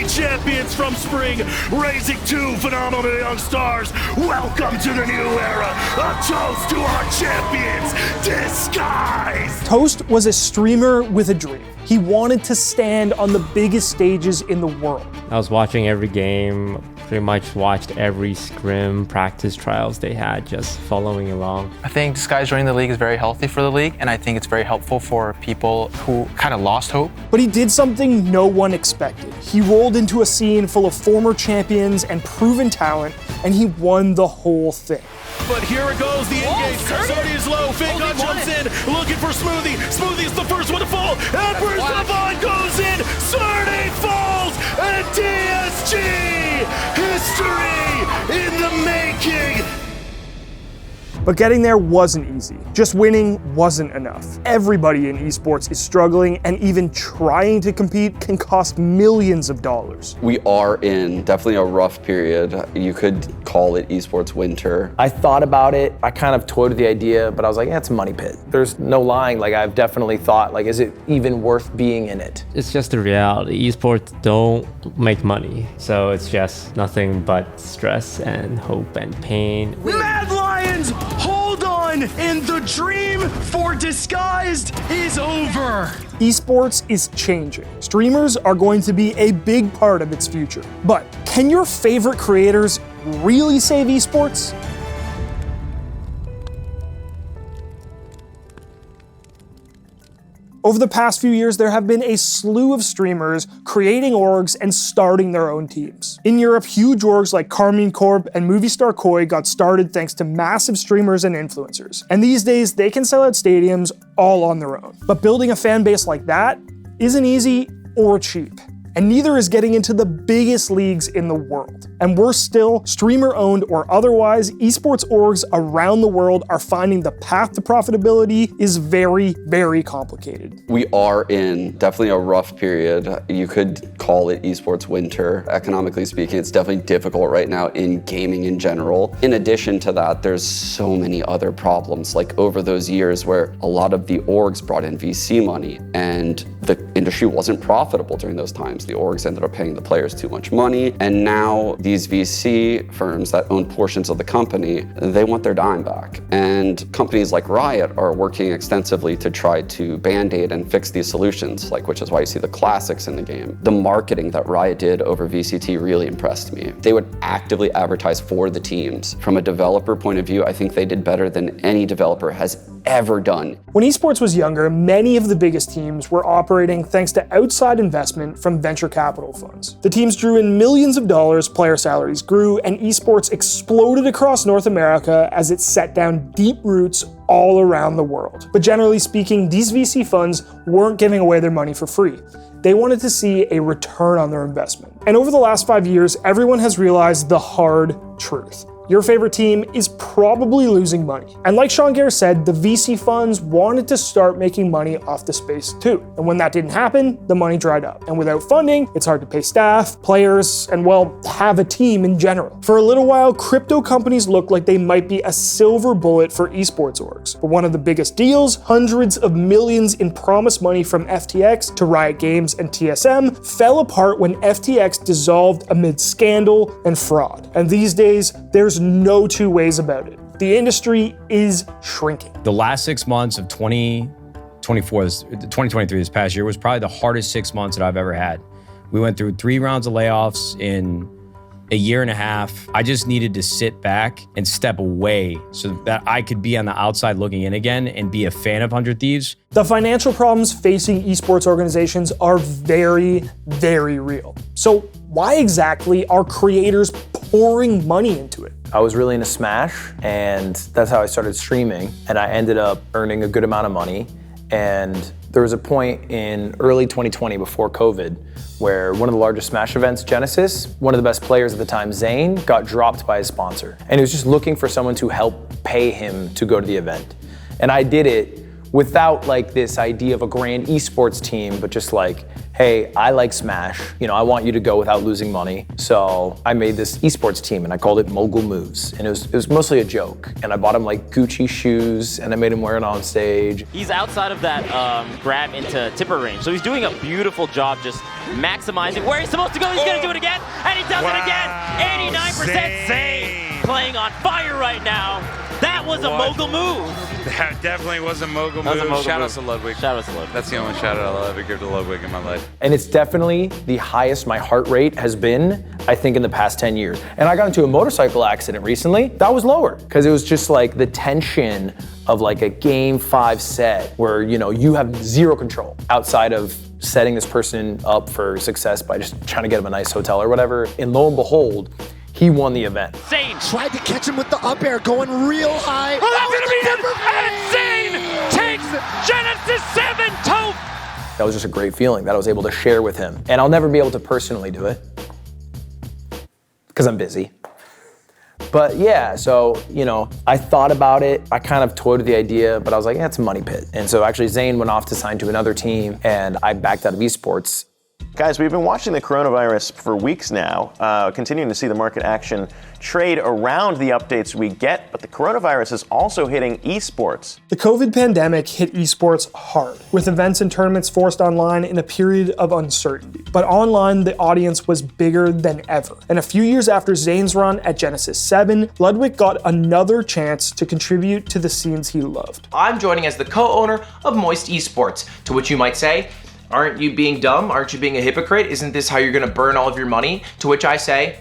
champions from spring, raising two phenomenal young stars. Welcome to the new era. A toast to our champions, disguised. Toast was a streamer with a dream. He wanted to stand on the biggest stages in the world. I was watching every game, pretty much watched every scrim, practice trials they had, just following along. I think Disguise joining the league is very healthy for the league, and I think it's very helpful for people who kind of lost hope. But he did something no one expected. He rolled into a scene full of former champions and proven talent, and he won the whole thing. But here it goes, the engage. Sony is low, Fagon jumps in, looking for Smoothie. Smoothie is the first one to fall. Emperor's Divine goes in, Sony falls, and DSG, history in the making. But getting there wasn't easy. Just winning wasn't enough. Everybody in esports is struggling, and even trying to compete can cost millions of dollars. We are in definitely a rough period. You could call it esports winter. I thought about it. I kind of toyed with the idea, but I was like, yeah, it's a money pit. There's no lying. Like, I've definitely thought, like, is it even worth being in it? It's just the reality. Esports don't make money, so it's just nothing but stress and hope and pain. Mad Lions, hold on, and the dream for Disguised is over. Esports is changing. Streamers are going to be a big part of its future. But can your favorite creators really save esports? Over the past few years, there have been a slew of streamers creating orgs and starting their own teams. In Europe, huge orgs like Carmine Corp and Movistar Koi got started thanks to massive streamers and influencers. And these days, they can sell out stadiums all on their own. But building a fan base like that isn't easy or cheap. And neither is getting into the biggest leagues in the world. And worse still, streamer-owned or otherwise, esports orgs around the world are finding the path to profitability is very, very complicated. We are in definitely a rough period. You could call it esports winter. Economically speaking, it's definitely difficult right now in gaming in general. In addition to that, there's so many other problems, like over those years where a lot of the orgs brought in VC money and the industry wasn't profitable during those times. The orgs ended up paying the players too much money, and now these VC firms that own portions of the company, they want their dime back. And companies like Riot are working extensively to try to band-aid and fix these solutions, which is why you see the classics in the game. The marketing that Riot did over VCT really impressed me. They would actively advertise for the teams. From a developer point of view, I think they did better than any developer has ever done. When esports was younger, many of the biggest teams were operating thanks to outside investment from venture capital funds. The teams drew in millions of dollars, player salaries grew, and esports exploded across North America as it set down deep roots all around the world. But generally speaking, these VC funds weren't giving away their money for free. They wanted to see a return on their investment. And over the last 5 years, everyone has realized the hard truth. Your favorite team is probably losing money. And like Sean Gare said, the VC funds wanted to start making money off the space too. And when that didn't happen, the money dried up. And without funding, it's hard to pay staff, players, and well, have a team in general. For a little while, crypto companies looked like they might be a silver bullet for esports orgs. But one of the biggest deals, hundreds of millions in promised money from FTX to Riot Games and TSM, fell apart when FTX dissolved amid scandal and fraud. And these days, there's no two ways about it. The industry is shrinking. The last 6 months of 2023, this past year, was probably the hardest 6 months that I've ever had. We went through 3 rounds of layoffs in a year and a half. I just needed to sit back and step away so that I could be on the outside looking in again and be a fan of 100 Thieves. The financial problems facing esports organizations are very, very real. So why exactly are creators pouring money into it? I was really into Smash, and that's how I started streaming, and I ended up earning a good amount of money. And there was a point in early 2020 before COVID where one of the largest Smash events, Genesis, one of the best players at the time, Zane, got dropped by his sponsor. And he was just looking for someone to help pay him to go to the event. And I did it without this idea of a grand esports team, but just hey, I like Smash. I want you to go without losing money. So I made this esports team and I called it Mogul Moves. And it was mostly a joke. And I bought him like Gucci shoes and I made him wear it on stage. He's outside of that grab into tipper range. So he's doing a beautiful job just maximizing where he's supposed to go. He's gonna do it again, and he does it again. 89% save. Playing on fire right now. That was a mogul move. That definitely was a mogul move. Shout out to Ludwig. Shout out to Ludwig. That's the only shout out I'll ever give to Ludwig in my life. And it's definitely the highest my heart rate has been, I think, in the past 10 years. And I got into a motorcycle accident recently. That was lower, because it was just like the tension of like a game 5 set where, you have zero control outside of setting this person up for success by just trying to get him a nice hotel or whatever. And lo and behold, he won the event. Insane. Tried to catch him with the up air, going real high. Oh, that's gonna be insane! Takes Genesis 7 to... That was just a great feeling that I was able to share with him. And I'll never be able to personally do it, because I'm busy. But yeah, so, I thought about it. I kind of toyed with the idea, but I was like, it's a money pit. And so actually Zane went off to sign to another team, and I backed out of esports. Guys, we've been watching the coronavirus for weeks now, continuing to see the market action trade around the updates we get, but the coronavirus is also hitting esports. The COVID pandemic hit esports hard, with events and tournaments forced online in a period of uncertainty. But online, the audience was bigger than ever. And a few years after Zane's run at Genesis 7, Ludwig got another chance to contribute to the scenes he loved. I'm joining as the co-owner of Moist Esports, to which you might say, aren't you being dumb? Aren't you being a hypocrite? Isn't this how you're gonna burn all of your money? To which I say,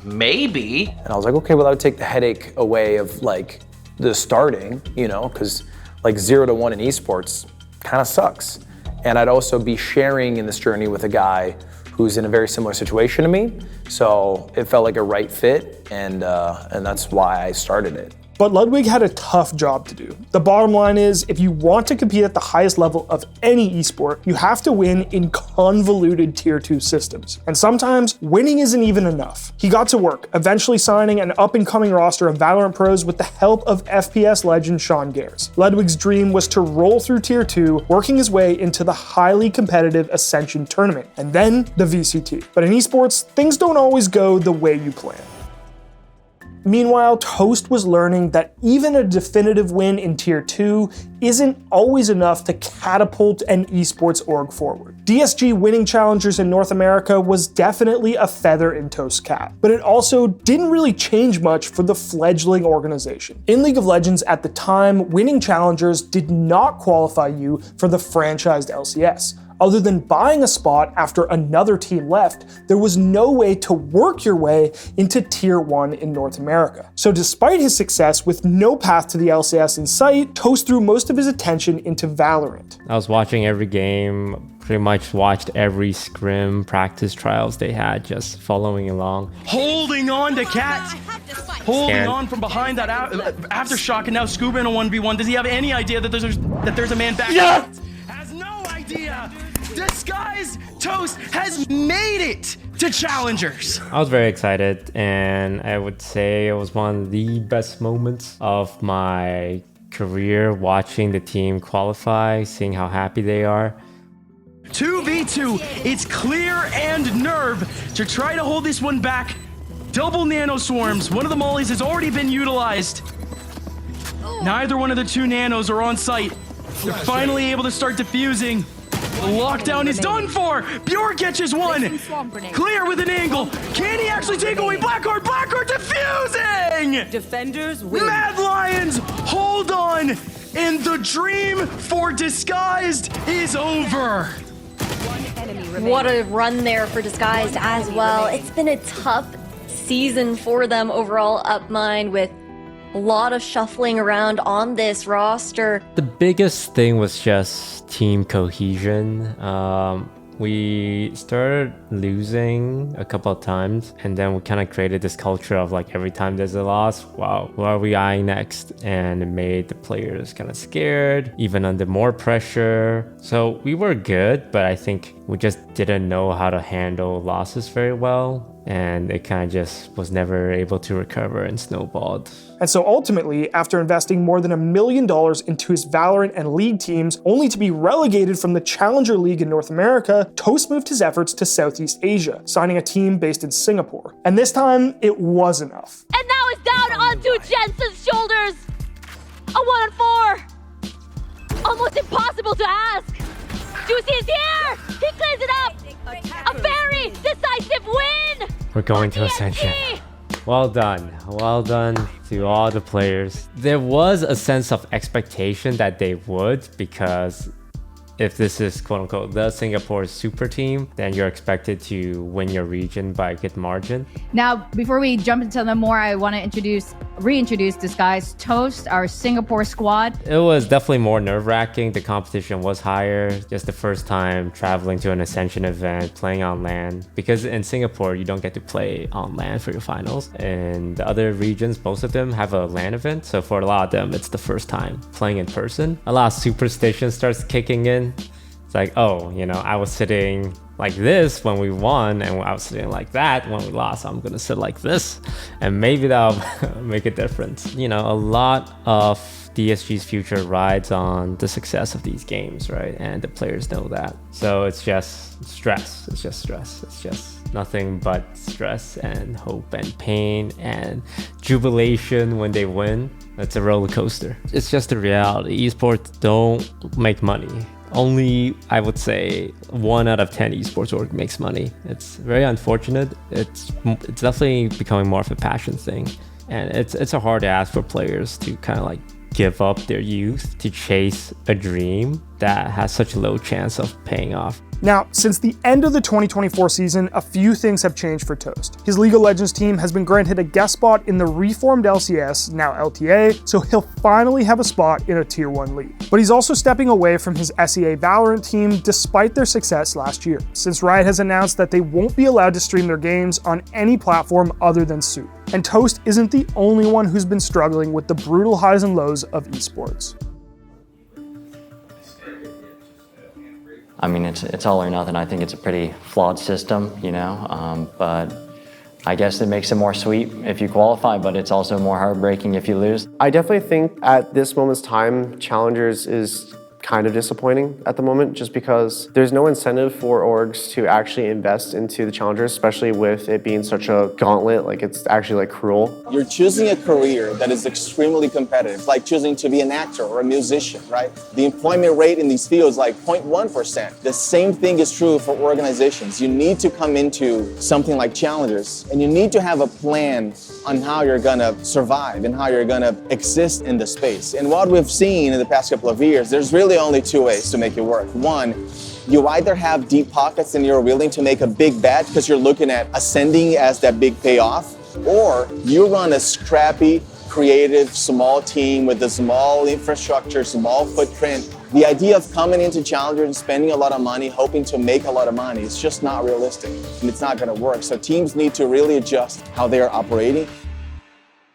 maybe. And I was like, okay, well, that would take the headache away of like the starting, because like 0 to 1 in esports kind of sucks. And I'd also be sharing in this journey with a guy who's in a very similar situation to me. So it felt like a right fit, and that's why I started it. But Ludwig had a tough job to do. The bottom line is, if you want to compete at the highest level of any esport, you have to win in convoluted tier 2 systems. And sometimes winning isn't even enough. He got to work, eventually signing an up-and-coming roster of Valorant pros with the help of FPS legend Sean Gares. Ludwig's dream was to roll through tier 2, working his way into the highly competitive Ascension tournament, and then the VCT. But in esports, things don't always go the way you plan. Meanwhile, Toast was learning that even a definitive win in Tier 2 isn't always enough to catapult an esports org forward. DSG winning challengers in North America was definitely a feather in Toast's cap, but it also didn't really change much for the fledgling organization. In League of Legends at the time, winning challengers did not qualify you for the franchised LCS. Other than buying a spot after another team left, there was no way to work your way into Tier 1 in North America. So despite his success with no path to the LCS in sight, Toast threw most of his attention into Valorant. I was watching every game, pretty much watched every scrim practice trials they had, just following along. Holding on to Cat. Holding on from behind that aftershock, and now Scuba in a 1v1. Does he have any idea that there's a man back? Yeah! Has no idea. Disguised Toast has made it to challengers. I was very excited, and I would say it was one of the best moments of my career, watching the team qualify, seeing how happy they are. 2v2, it's Clear and Nerve to try to hold this one back. Double nano swarms, one of the mollies has already been utilized. Neither one of the two nanos are on site. They're finally able to start defusing. The lockdown is done for. Bjork catches one. Clear with an angle. Can he actually take away Blackheart? Blackheart defusing! Defenders win. Mad Lions, hold on. And the dream for Disguised is over. What a run there for Disguised as well. It's been a tough season for them overall, Upmind, with a lot of shuffling around on this roster. The biggest thing was just team cohesion. We started losing a couple of times, and then we kind of created this culture of like, every time there's a loss, wow, who are we eyeing next? And it made the players kind of scared, even under more pressure. So we were good, but I think we just didn't know how to handle losses very well. and it kind of just was never able to recover and snowballed. And so ultimately, after investing more than $1 million into his Valorant and League teams, only to be relegated from the Challenger League in North America, Toast moved his efforts to Southeast Asia, signing a team based in Singapore. And this time, it was enough. And now it's down onto Jensen's shoulders. A 1-on-4. Almost impossible to ask. Juicy is here. He cleans it up. A very decisive win. We're going to Ascension. Well done to all the players. There was a sense of expectation that they would, because if this is quote unquote the Singapore super team, then you're expected to win your region by a good margin. Now, before we jump into them more, I want to reintroduce this guy's Toast, our Singapore squad. It was definitely more nerve-wracking. The competition was higher. Just the first time traveling to an Ascension event, playing on LAN. Because in Singapore, you don't get to play on LAN for your finals. In the other regions, most of them have a LAN event. So for a lot of them, it's the first time playing in person. A lot of superstition starts kicking in. It's like, oh, I was sitting like this when we won, and I was sitting like that when we lost. I'm gonna sit like this, and maybe that'll make a difference. A lot of DSG's future rides on the success of these games, right? And the players know that. So it's just stress. It's just stress. It's just nothing but stress and hope and pain and jubilation when they win. It's a roller coaster. It's just the reality. Esports don't make money. Only, I would say, 1 out of 10 esports org makes money. It's very unfortunate. It's definitely becoming more of a passion thing. And it's a hard ask for players to kind of like give up their youth to chase a dream that has such a low chance of paying off. Now, since the end of the 2024 season, a few things have changed for Toast. His League of Legends team has been granted a guest spot in the reformed LCS, now LTA, so he'll finally have a spot in a Tier 1 league. But he's also stepping away from his SEA Valorant team despite their success last year, since Riot has announced that they won't be allowed to stream their games on any platform other than Soup. And Toast isn't the only one who's been struggling with the brutal highs and lows of esports. I mean, it's all or nothing. I think it's a pretty flawed system, but I guess it makes it more sweet if you qualify, but it's also more heartbreaking if you lose. I definitely think at this moment's time, Challengers is kind of disappointing at the moment, just because there's no incentive for orgs to actually invest into the Challengers, especially with it being such a gauntlet. Like, it's actually like cruel. You're choosing a career that is extremely competitive, like choosing to be an actor or a musician, right? The employment rate in these fields like 0.1%. The same thing is true for organizations. You need to come into something like Challengers, and you need to have a plan on how you're gonna survive and how you're gonna exist in the space. And what we've seen in the past couple of years, there's really only 2 ways to make it work. One, you either have deep pockets and you're willing to make a big bet because you're looking at ascending as that big payoff, or you run a scrappy, creative, small team with a small infrastructure, small footprint. The idea of coming into Challenger and spending a lot of money, hoping to make a lot of money, is just not realistic, and it's not gonna work. So teams need to really adjust how they are operating.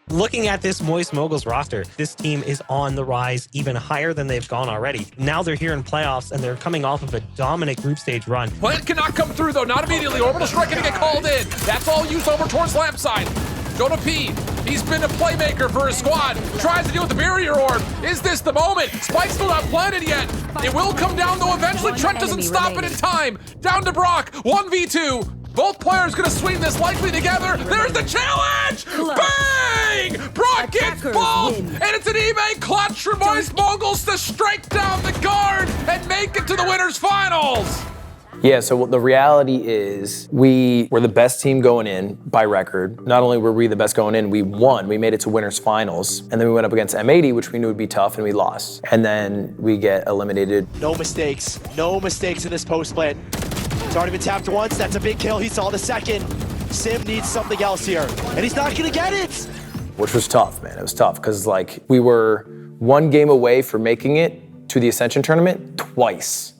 Looking at this Moist Moguls roster, this team is on the rise even higher than they've gone already. Now they're here in playoffs, and they're coming off of a dominant group stage run. Plant cannot come through, though. Not immediately. Orbital Strike gonna get called in. That's all used over towards Lamp side. Go to P. He's been a playmaker for his squad. Tries to deal with the barrier orb. Is this the moment? Spike's still not planted yet. It will come down, though, eventually. Trent doesn't stop it in time. Down to Brock. 1v2. Both players gonna swing this likely together. There's the challenge! Bang! Brock gets both! And it's an eBay clutch for Moist Moguls to strike down the guard and make it to the winners finals! Yeah, so the reality is we were the best team going in by record. Not only were we the best going in, we won. We made it to winners finals. And then we went up against M80, which we knew would be tough, and we lost. And then we get eliminated. No mistakes in this post plant. It's already been tapped once. That's a big kill. He saw the second. Sim needs something else here, and he's not gonna get it. Which was tough, man. It was tough because we were 1 game away from making it to the Ascension tournament twice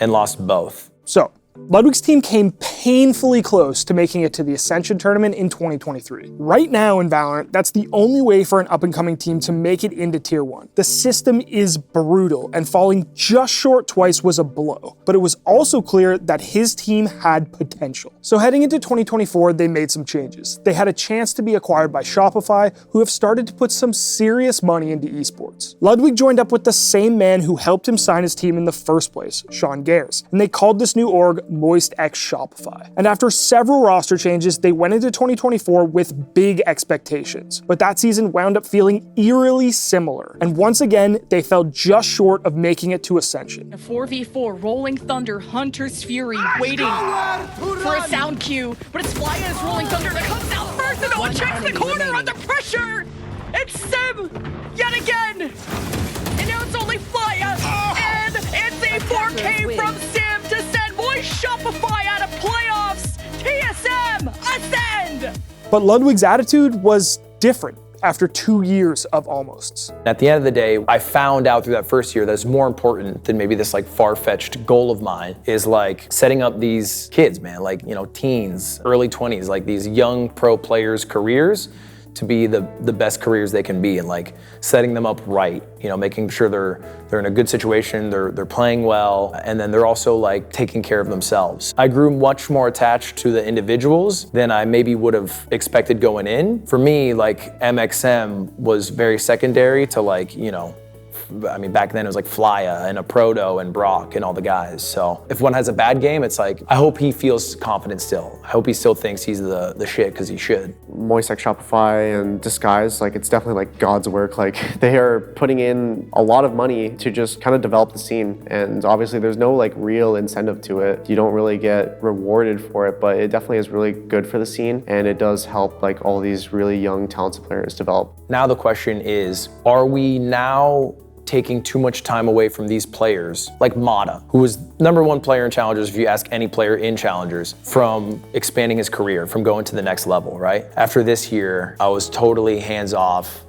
and lost both. So, Ludwig's team came painfully close to making it to the Ascension tournament in 2023. Right now in Valorant, that's the only way for an up-and-coming team to make it into Tier 1. The system is brutal, and falling just short twice was a blow. But it was also clear that his team had potential. So heading into 2024, they made some changes. They had a chance to be acquired by Shopify, who have started to put some serious money into esports. Ludwig joined up with the same man who helped him sign his team in the first place, Sean Gares, and they called this new org Moist X Shopify. And after several roster changes, they went into 2024 with big expectations. But that season wound up feeling eerily similar. And once again, they fell just short of making it to Ascension. A 4v4 Rolling Thunder Hunter's Fury waiting for a sound cue, but it's Flya's Rolling Thunder that comes out first and no one checks the corner under pressure! It's Sim yet again! And now it's only Flya, and it's a 4K from Sim to send Moist Shopify out of playoffs! TSM, ascend! But Ludwig's attitude was different after 2 years of almosts. At the end of the day, I found out through that first year that's more important than maybe this like far-fetched goal of mine is like setting up these kids, man, like, you know, teens, early 20s, like these young pro players' careers to be the best careers they can be, and like setting them up right, you know, making sure they're in a good situation, they're playing well, and then they're also like taking care of themselves. I grew much more attached to the individuals than I maybe would have expected going in. For me, like MXM was very secondary to like, you know, I mean, back then it was like Flya and a Proto and Brock and all the guys. So if one has a bad game, it's like, I hope he feels confident still. I hope he still thinks he's the shit, because he should. Moist X Shopify and Disguise, like it's definitely like God's work. Like they are putting in a lot of money to just kind of develop the scene. And obviously there's no like real incentive to it. You don't really get rewarded for it, but it definitely is really good for the scene. And it does help like all these really young, talented players develop. Now the question is, are we now taking too much time away from these players, like Mata, who was #1 player in Challengers, if you ask any player in Challengers, from expanding his career, from going to the next level, right? After this year, I was totally hands off,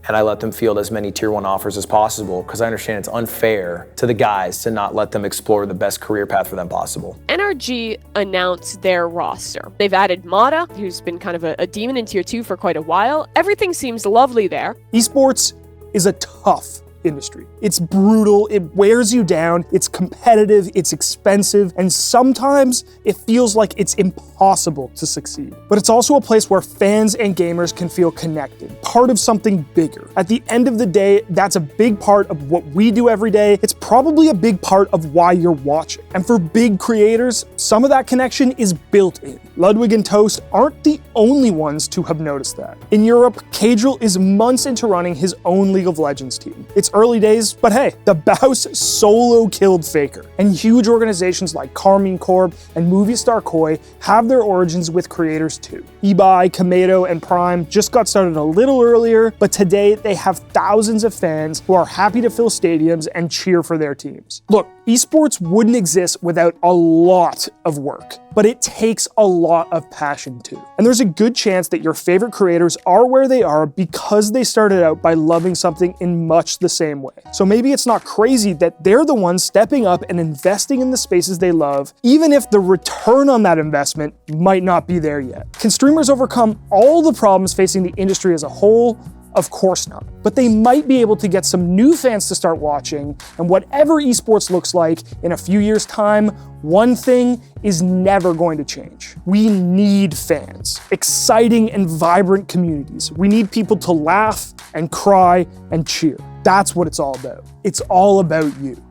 and I let them field as many Tier 1 offers as possible, because I understand it's unfair to the guys to not let them explore the best career path for them possible. NRG announced their roster. They've added Mata, who's been kind of a demon in Tier 2 for quite a while. Everything seems lovely there. Esports is a tough industry. It's brutal, it wears you down, it's competitive, it's expensive, and sometimes it feels like it's impossible to succeed. But it's also a place where fans and gamers can feel connected, part of something bigger. At the end of the day, that's a big part of what we do every day. It's probably a big part of why you're watching. And for big creators, some of that connection is built in. Ludwig and Toast aren't the only ones to have noticed that. In Europe, Cadril is months into running his own League of Legends team. It's early days, but hey, the Baus solo killed Faker. And huge organizations like Carmine Corp and Movistar Koi have their origins with creators too. eBay, Kamedo, and Prime just got started a little earlier, but today they have thousands of fans who are happy to fill stadiums and cheer for their teams. Look, esports wouldn't exist without a lot of work, but it takes a lot of passion too. And there's a good chance that your favorite creators are where they are because they started out by loving something in much the same way. So maybe it's not crazy that they're the ones stepping up and investing in the spaces they love, even if the return on that investment might not be there yet. Can streamers overcome all the problems facing the industry as a whole? Of course not. But they might be able to get some new fans to start watching, and whatever esports looks like in a few years' time, one thing is never going to change. We need fans, exciting and vibrant communities. We need people to laugh and cry and cheer. That's what it's all about. It's all about you.